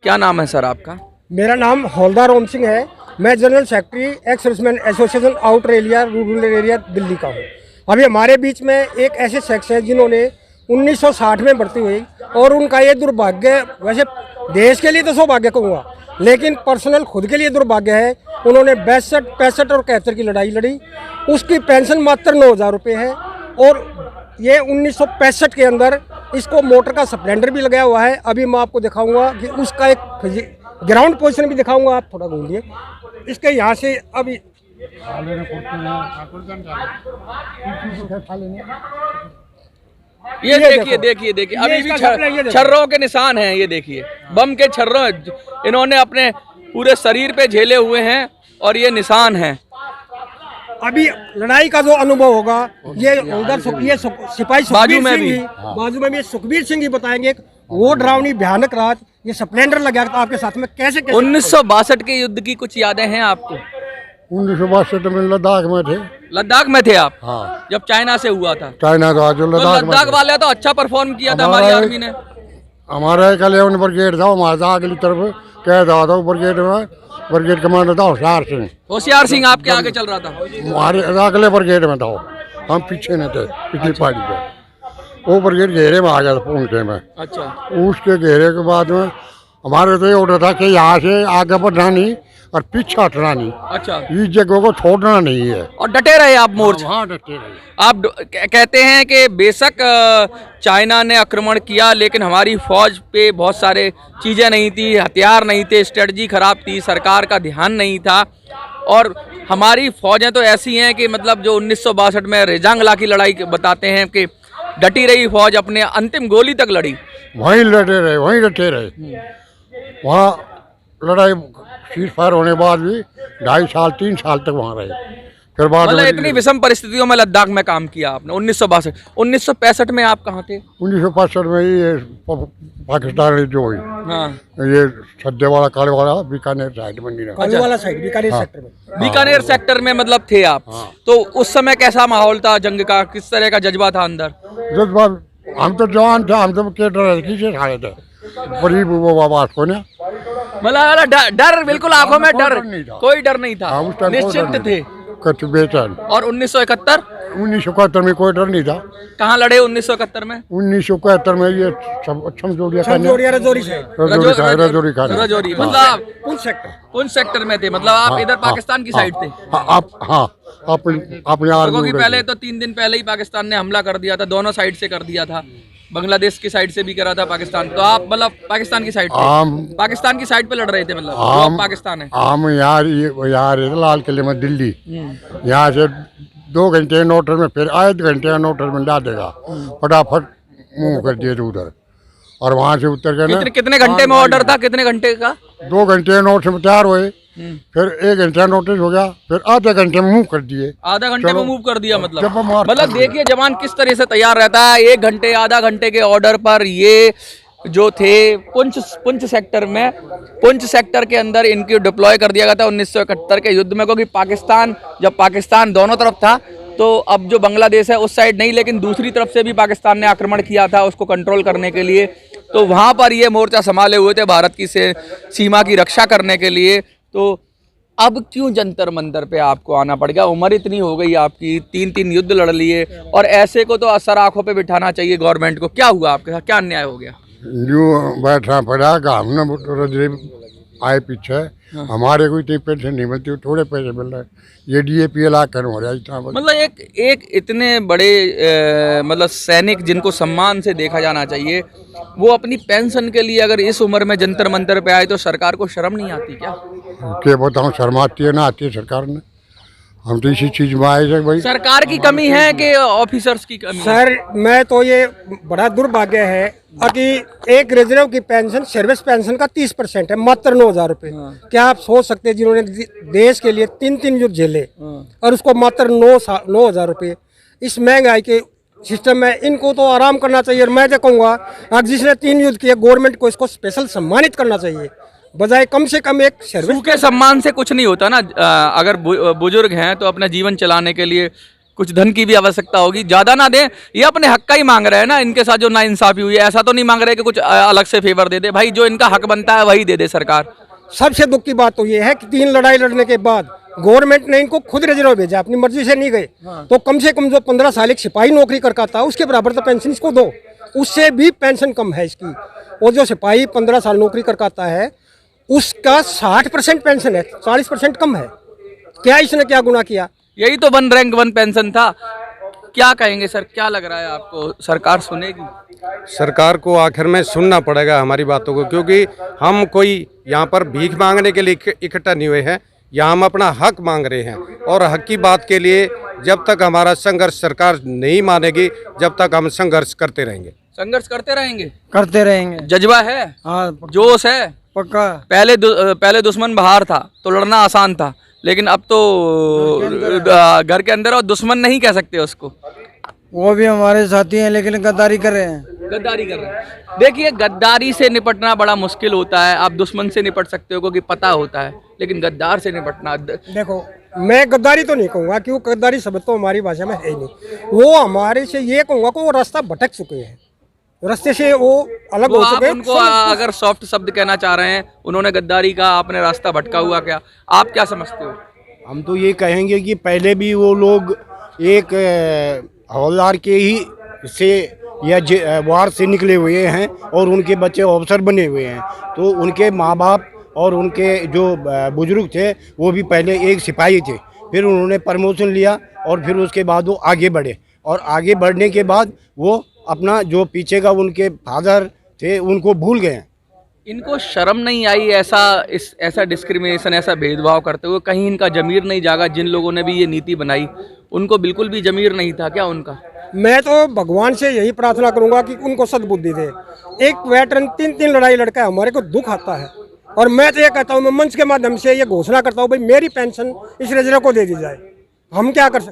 क्या नाम है सर आपका? मेरा नाम हौलदार ओम सिंह है। मैं general secretary ex serviceman association outer area rural area Delhi का हूँ। अभी हमारे बीच में एक ऐसे शख्स है जिन्होंने 1960 में भर्ती हुई और उनका ये दुर्भाग्य, वैसे देश के लिए तो सौभाग्य कहूँगा, लेकिन पर्सनल खुद के लिए दुर्भाग्य है। उन्होंने 62, 65 और 71 की लड़ाई लड़ी। उसकी पेंशन मात्र 9,000 रुपये है और ये 1965 के अंदर इसको मोटर का स्प्लेंडर भी लगाया हुआ है। अभी मैं आपको दिखाऊंगा कि उसका एक ग्राउंड पोजीशन भी दिखाऊंगा, आप थोड़ा घूमिए इसके यहाँ से। अभी ये देखिए अभी भी छर्रों के निशान हैं। ये देखिए बम के छर्रों इन्होंने अपने पूरे शरीर पे झेले हुए हैं और ये निशान हैं। अभी लड़ाई का जो अनुभव होगा ये उधर ये सिपाही बाजू में भी बाजू में भी सुखबीर सिंह ही बताएंगे। वो डरावनी भयानक रात ये स्प्लेंडर लगा था आपके साथ में, कैसे 1962 के युद्ध की कुछ यादें हैं आपको? 1962 में लद्दाख में थे। लद्दाख में थे आप? हाँ। जब चाइना से हुआ था? चाइना तो आज लद्दाख वाले तो अच्छा परफॉर्म किया था हमारी आर्मी ने। हमारा एक 11 ब्रिगेड था, हमारा अगली तरफ कह रहा था ब्रिगेड में, ब्रिगेड कमांडर था होशियार सिंह। होशियार सिंह आपके आगे चल रहा था? हमारे अगले ब्रिगेड में था, हम पीछे न थे, पिछली पार्टी पे। वो ब्रिगेड घेरे में आ गया था पूंछे में। अच्छा। उसके घेरे के बाद में हमारे तो ये ऑर्डर था कि यहाँ से आगे बढ़ना नहीं और पीछे हटना नहीं। अच्छा। इस जगह को छोड़ना नहीं है और डटे रहे आप मोर्चा? हाँ, डटे रहे। आप कहते हैं कि बेशक चाइना ने आक्रमण किया लेकिन हमारी फौज पे बहुत सारे चीज़ें नहीं थी, हथियार नहीं थे, स्ट्रेटजी खराब थी, सरकार का ध्यान नहीं था। और हमारी फौजें तो ऐसी हैं कि मतलब जो 1962 में रेजांगला की लड़ाई बताते हैं कि डटी रही फौज, अपने अंतिम गोली तक लड़ी। वहीं लड़े रहे, वहीं डटे रहे। वहाँ लड़ाई सीज फायर होने के बाद भी 2.5 साल 3 साल तक वहाँ रहे। फिर बाद मतलब इतनी विषम परिस्थितियों में लद्दाख में काम किया आपने 1962। 1965 में आप कहाँ थे? 1965 में ये पाकिस्तान जो हुई, हाँ। ये सद्दे वाला काले वाला बीकानेर साइड में नहीं रहा। कालू वाला साइड बीकानेर सेक्टर में। बीकानेर सेक्टर में मतलब थे आप? हाँ। तो उस समय कैसा माहौल था जंग का? किस तरह का जज्बा था अंदर? जज्बा, हम तो जवान थे, हम तो केटर खींचे खाए थे बड़ी वो आवाज को ना, मतलब डर बिल्कुल आंखों में डर, कोई डर नहीं था, उस टाइम निश्चिंत थे। कच्छ बेचैन। और 1971? 1971 में कोई डर नहीं था। कहाँ लड़े 1971 में? 1971 में ये छमजोड़िया रजौरी मतलब पुंछ सेक्टर में थे। मतलब आप इधर पाकिस्तान की साइड थे? अपने पहले तो 3 दिन पहले ही पाकिस्तान ने हमला कर दिया था, दोनों साइड से कर दिया था, बांग्लादेश की साइड से भी करा था पाकिस्तान। तो आप मतलब पाकिस्तान की साइड थे? पाकिस्तान की साइड पे लड़ रहे थे मतलब जो पाकिस्तान है? हम यार लाल किले में दिल्ली, यहाँ से 2 घंटे नोटर में, फिर 1 घंटे नोटर में डाल देगा, फटाफट मुंह कर दिए उधर। और वहाँ से उतर के कितने घंटे में ऑर्डर था? कितने घंटे का? 2 घंटे नोट में तैयार हुए, फिर 1 घंटा नोटिस हो गया, फिर आधे घंटे में मूव कर दिए। आधा घंटे में मूव कर दिया मतलब देखिए जवान किस तरह से तैयार रहता है। 1 घंटे आधा घंटे के ऑर्डर पर ये जो थे पुंछ सेक्टर में, पुंछ सेक्टर के अंदर इनकी डिप्लॉय कर दिया गया था 1971 के युद्ध में। क्योंकि जब पाकिस्तान दोनों तरफ था, तो अब जो बांग्लादेश है उस साइड नहीं, लेकिन दूसरी तरफ से भी पाकिस्तान ने आक्रमण किया था उसको कंट्रोल करने के लिए। तो वहाँ पर ये मोर्चा संभाले हुए थे भारत की सीमा की रक्षा करने के लिए। तो अब क्यों जंतर मंतर पे आपको आना पड़ गया? उम्र इतनी हो गई आपकी, 3 युद्ध लड़ लिए, और ऐसे को तो असर आंखों पे बिठाना चाहिए गवर्नमेंट को। क्या हुआ आपके साथ, क्या अन्याय हो गया? जो बैठना पड़ा, हमने आए पीछे, हमारे कोई इतनी पेंशन नहीं मिलती, थोड़े पैसे मिल रहे। ये DAP ला कर हो रहा है। मतलब एक इतने बड़े मतलब सैनिक जिनको सम्मान से देखा जाना चाहिए, वो अपनी पेंशन के लिए अगर इस उम्र में जंतर मंतर पे आए तो सरकार को शर्म नहीं आती क्या? क्या बताऊँ, शर्म आती है ना आती है सरकार ने। हम तो इसी चीज में आए थे भाई। सरकार की कमी है कि ऑफिसर्स की कमी? सर मैं तो ये बड़ा दुर्भाग्य है कि एक रिजर्व की पेंशन सर्विस पेंशन का 30% है, मात्र 9,000 रुपये। क्या आप सोच सकते हैं जिन्होंने देश के लिए 3 युद्ध झेले और उसको मात्र 9,000 रुपये, इस महंगाई के सिस्टम में इनको तो आराम करना चाहिए। और मैं तो कहूँगा जिसने 3 युद्ध किए गवर्नमेंट को इसको स्पेशल सम्मानित करना चाहिए, बजाय कम से कम एक सर्विस के सम्मान से कुछ नहीं होता ना। अगर बुजुर्ग हैं तो अपना जीवन चलाने के लिए कुछ धन की भी आवश्यकता होगी, ज्यादा ना दें। ये अपने हक का ही मांग रहे हैं ना, इनके साथ जो नाइंसाफी हुई है, ऐसा तो नहीं मांग रहे कि कुछ अलग से फेवर दे दे। भाई जो इनका हक बनता है वही दे दे सरकार। सबसे दुख की बात तो ये है कि 3 लड़ाई लड़ने के बाद गवर्नमेंट ने इनको खुद रिजर्व भेजा, अपनी मर्जी से नहीं गए। तो कम से कम जो 15 साल एक सिपाही नौकरी करता था उसके बराबर तो पेंशन इसको दो, उससे भी पेंशन कम है इसकी। और जो सिपाही 15 साल नौकरी करता है उसका 60% पेंशन है, 40% कम है। क्या इसने क्या गुनाह किया? यही तो 1 रैंक 1 पेंशन था। क्या कहेंगे सर, क्या लग रहा है आपको, सरकार सुनेगी? सरकार को आखिर में सुनना पड़ेगा हमारी बातों को, क्योंकि हम कोई यहाँ पर भीख मांगने के लिए इकट्ठा नहीं हुए हैं। यहाँ हम अपना हक मांग रहे हैं और हक की बात के लिए जब तक हमारा संघर्ष सरकार नहीं मानेगी जब तक हम संघर्ष करते रहेंगे। संघर्ष करते रहेंगे, करते रहेंगे। जज्बा है, हाँ जोश है। पक्का। पहले दुश्मन बाहर था तो लड़ना आसान था, लेकिन अब तो घर के अंदर, और दुश्मन नहीं कह सकते उसको। वो भी हमारे साथी हैं लेकिन गद्दारी कर रहे हैं। गद्दारी कर रहे हैं। देखिए, गद्दारी से निपटना बड़ा मुश्किल होता है। आप दुश्मन से निपट सकते हो क्योंकि पता होता है, लेकिन गद्दार से निपटना। देखो, मैं गद्दारी तो नहीं कहूँगा क्योंकि गद्दारी शब्द तो हमारी भाषा में है ही नहीं। वो हमारे से ये कहूँगा कि वो रास्ता भटक चुके हैं, रास्ते से वो अलग हो चुके हैं। उनको अगर सॉफ्ट शब्द कहना चाह रहे हैं, उन्होंने गद्दारी का आपने रास्ता भटका हुआ, क्या आप क्या समझते हो? हम तो ये कहेंगे कि पहले भी वो लोग एक हवलदार के ही से या वार से निकले हुए हैं और उनके बच्चे अफसर बने हुए हैं। तो उनके माँ बाप और उनके जो बुजुर्ग थे वो भी पहले एक सिपाही थे, फिर उन्होंने प्रमोशन लिया और फिर उसके बाद वो आगे बढ़े, और आगे बढ़ने के बाद वो अपना जो पीछे का उनके फादर थे उनको भूल गए। इनको शर्म नहीं आई ऐसा डिस्क्रिमिनेशन, ऐसा भेदभाव करते हुए? कहीं इनका जमीर नहीं जागा? जिन लोगों ने भी ये नीति बनाई उनको बिल्कुल भी जमीर नहीं था क्या उनका? मैं तो भगवान से यही प्रार्थना करूंगा कि उनको सद्बुद्धि दे। एक वेटरन 3 लड़ाई लड़का है, हमारे को दुख आता है, और मैं तो ये कहता हूँ, मैं मंच के माध्यम से ये घोषणा करता हूँ, भाई मेरी पेंशन इस रिजर्व को दे दी जाए। हम क्या कर सकते?